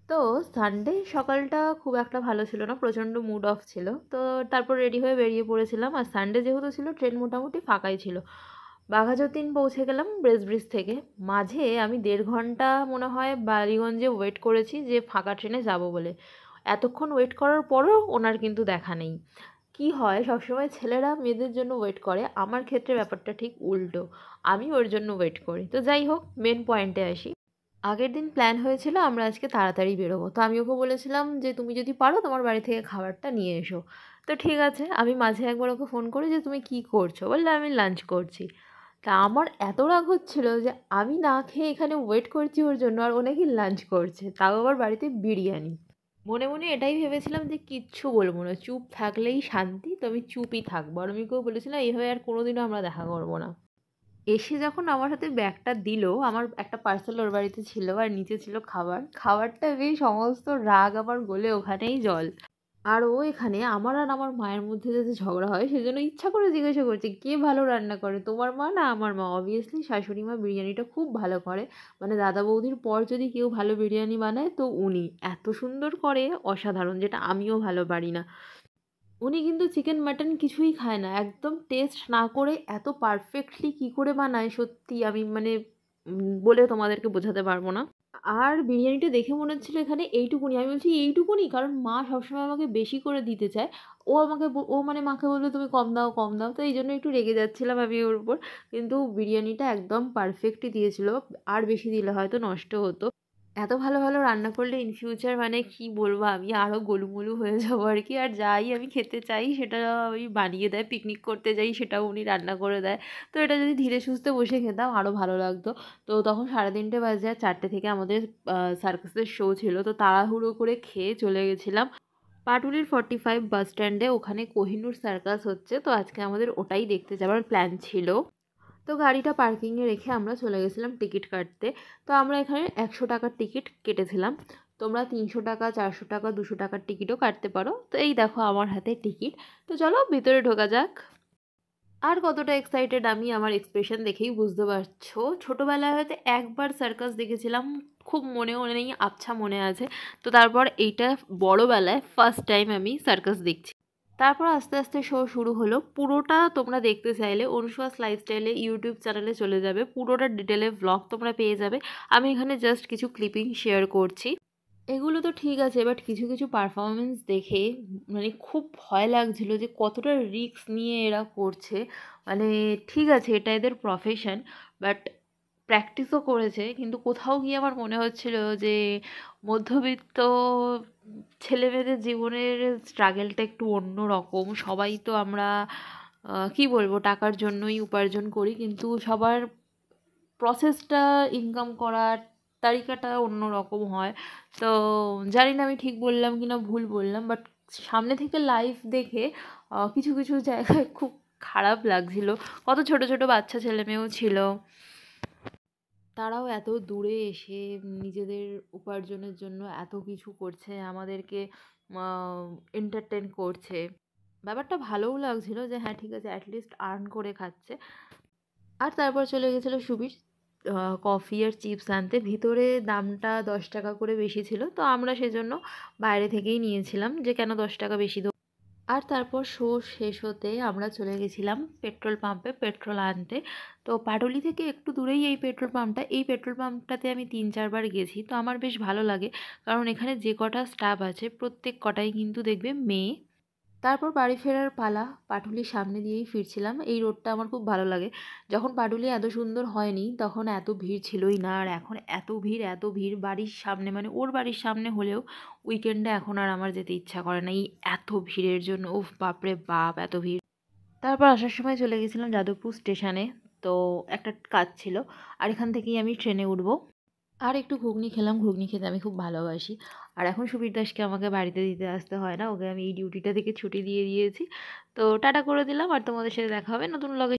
তো সানডে সকালটা খুব একটা ভালো ছিল না, প্রচণ্ড মুড অফ ছিল। তো তারপর রেডি হয়ে বেরিয়ে পড়েছিলাম। আর সানডে যেহেতু ছিল, ট্রেন মোটামুটি ফাঁকাই ছিল। বাঘাযতীন পৌঁছে গেলাম ব্রিজ থেকে। মাঝে আমি 1.5 ঘন্টা মনে হয় বালিগঞ্জে ওয়েট করেছি যে ফাঁকা ট্রেনে যাব বলে। এতক্ষণ ওয়েট করার পরও ওনার কিন্তু দেখা নেই। কি হয়, সবসময় ছেলেরা মেয়েদের জন্য ওয়েট করে, আমার ক্ষেত্রে ব্যাপারটা ঠিক উল্টো। আমি ওর জন্য ওয়েট করি। তো যাই হোক, মেন পয়েন্টে আসি। আগের দিন প্ল্যান হয়েছিল আমরা আজকে তাড়াতাড়ি বেরোবো। তো আমি ওকে বলেছিলাম যে তুমি যদি পারো তোমার বাড়ি থেকে খাবারটা নিয়ে এসো। তো ঠিক আছে, আমি মাঝে একবার ওকে ফোন করি যে তুমি কী করছো, বললে আমি লাঞ্চ করছি। তা আমার এত রাগ হচ্ছিল যে আমি না খেয়ে এখানে ওয়েট করছি ওর জন্য, আর ও নাকি লাঞ্চ করছে, তাও আবার বাড়িতে বিরিয়ানি। মনে মনে এটাই ভেবেছিলাম যে কিচ্ছু বলবো না, চুপ থাকলেই শান্তি। তো আমি চুপই থাকবো। আর আমি কেউ বলেছিলাম এইভাবে আর কোনোদিনও আমরা দেখা করবো না। এসে যখন আমার হাতে ব্যাগটা দিল, আমার একটা পার্সেল ওর বাড়িতে ছিল আর নিচে ছিল খাবার। খাবারটা পেয়ে সমস্ত রাগ আমার গলে ওখানেই জল। আর ও এখানে আমার আর আমার মায়ের মধ্যে যাতে ঝগড়া হয় সেজন্য ইচ্ছা করে জিজ্ঞাসা করছে কে ভালো রান্না করে, তোমার মা না আমার মা। অবভিয়াসলি শাশুড়ি মা বিরিয়ানিটা খুব ভালো করে। মানে দাদা বৌদির পর যদি কেউ ভালো বিরিয়ানি বানায় তো উনি। এত সুন্দর করে, অসাধারণ, যেটা আমিও ভালো পারি না। উনি কিন্তু চিকেন মাটন কিছুই খায় না, একদম টেস্ট না করে এত পারফেক্টলি কী করে বানায় সত্যি আমি মানে বলে তোমাদেরকে বোঝাতে পারবো না। আর বিরিয়ানিটা দেখে মনে হচ্ছিলো এখানে এইটুকুনি। আমি বলছি এইটুকুনি, কারণ মা সবসময় আমাকে বেশি করে দিতে চায়। ও আমাকে ও মানে মাকে বলবে তুমি কম দাও কম দাও, তো এই জন্য একটু রেগে যাচ্ছিলাম আমি ওর উপর। কিন্তু বিরিয়ানিটা একদম পারফেক্টই দিয়েছিল। আর বেশি দিলে হয়তো নষ্ট হতো। এত ভালো ভালো রান্না করলে ইন ফিউচার মানে কি বলবো, আমি আরও গোলুমোলু হয়ে যাবো আর কি। আর যাই আমি খেতে চাই সেটা ওই বানিয়ে দেয়, পিকনিক করতে যাই সেটাও উনি রান্না করে দেয়। তো এটা যদি ধীরে সুস্থে বসে খেতাম আরও ভালো লাগতো। তো তখন 3:30 বাজে, আর 4টে থেকে আমাদের সার্কাসের শো ছিল। তো তাড়াহুড়ো করে খেয়ে চলে গেছিলাম পাটুলির 45 বাস স্ট্যান্ডে। ওখানে কোহিনূর সার্কাস হচ্ছে, তো আজকে আমাদের ওটাই দেখতে যাওয়ার প্ল্যান ছিল। তো গাড়িটা পার্কিংয়ে রেখে আমরা চলে গেছিলাম টিকিট কাটতে। তো আমরা এখানে 100 টাকার টিকিট কেটেছিলাম। তোমরা 300 টাকা, 400 টাকা, 200 টাকার টিকিটও কাটতে পারো। তো এই দেখো আমার হাতে টিকিট। তো চলো ভিতরে ঢোকা যাক। আর কতটা এক্সাইটেড আমি আমার এক্সপ্রেশন দেখেই বুঝতে পারছো। ছোটোবেলায় হয়তো একবার সার্কাস দেখেছিলাম, খুব মনেও নেই, আবছা মনে আছে। তো তারপর এইটা বড়োবেলায় ফার্স্ট টাইম আমি সার্কাস দেখছি। তারপর আস্তে আস্তে শো শুরু হলো। পুরোটা তোমরা দেখতে চাইলে অনুষ্কাস লাইফস্টাইলে ইউটিউব চ্যানেলে চলে যাবে, পুরোটা ডিটেলে ভ্লগ তোমরা পেয়ে যাবে। আমি এখানে জাস্ট কিছু ক্লিপিং শেয়ার করছি। এগুলো তো ঠিক আছে, বাট কিছু কিছু পারফরমেন্স দেখে মানে খুব ভয় লাগছিল যে কতটা রিস্ক নিয়ে এরা করছে। মানে ঠিক আছে এটা এদের প্রফেশন, বাট প্র্যাকটিসও করেছে, কিন্তু কোথাও গিয়ে আমার মনে হচ্ছিল যে মধ্যবিত্ত ছেলেমেয়েদের জীবনের স্ট্রাগেলটা একটু অন্য রকম। সবাই তো আমরা কি বলবো, টাকার জন্যই উপার্জন করি, কিন্তু সবার প্রসেসটা, ইনকাম করার তারিকাটা অন্য রকম হয়। তো জানি না আমি ঠিক বললাম কি না ভুল বললাম, বাট সামনে থেকে লাইভ দেখে কিছু কিছু জায়গায় খুব খারাপ লাগছিল। কত ছোট ছোট বাচ্চা ছেলেমেয়েও ছিল, তারাও এত দূরে এসে নিজেদের উপার্জনের জন্য এত কিছু করছে, আমাদেরকে এন্টারটেন করছে। ব্যাপারটা ভালোও লাগছিল যে হ্যাঁ ঠিক আছে, অ্যাটলিস্ট আর্ন করে খাচ্ছে। আর তারপর চলে গেছিলো সুবীর কফি আর চিপস আনতে। ভিতরে দামটা 10 টাকা করে বেশি ছিল, তো আমরা সেজন্য বাইরে থেকেই নিয়েছিলাম যে কেন 10 টাকা বেশি দেবো। আর তারপর শো শেষ হতে আমরা চলে গেছিলাম পেট্রোল পাম্পে পেট্রোল আনতে। তো পাটুলি থেকে একটু দূরেই এই পেট্রোল পাম্পটা। এই পেট্রোল পাম্পটাতে আমি 3-4 বার গেছি, তো আমার বেশ ভালো লাগে। কারণ এখানে যে কটা স্টাফ আছে প্রত্যেক কটাই কিন্তু দেখবে মেয়ে। তারপর বাড়ি ফেরার পালা। পাটুলির সামনে দিয়েই ফিরছিলাম। এই রোডটা আমার খুব ভালো লাগে। যখন পাটুলি এত সুন্দর হয়নি তখন এত ভিড় ছিলই না, আর এখন এত ভিড় এত ভিড়। বাড়ির সামনে মানে ওর বাড়ির সামনে হলেও উইকেন্ডে এখন আর আমার যেতে ইচ্ছা করে না এই এত ভিড়ের জন্য। উফ বাপরে বাপ, এত ভিড়। তারপর আসার সময় চলে গেছিলাম যাদবপুর স্টেশনে। তো একটা কাজ ছিল, আর এখান থেকেই আমি ট্রেনে উঠবো। আর একটু ঘুগনি খেলাম, ঘুগনি খেতে আমি খুব ভালোবাসি। আর এখন সুবীর দাসকে আমাকে বাড়িতে দিতে আসতে হয় না, ওকে আমি এই ডিউটিটা থেকে ছুটি দিয়ে দিয়েছি। তো টাটা করে দিলাম, আর তোমাদের সাথে দেখা হবে নতুন ব্লগে।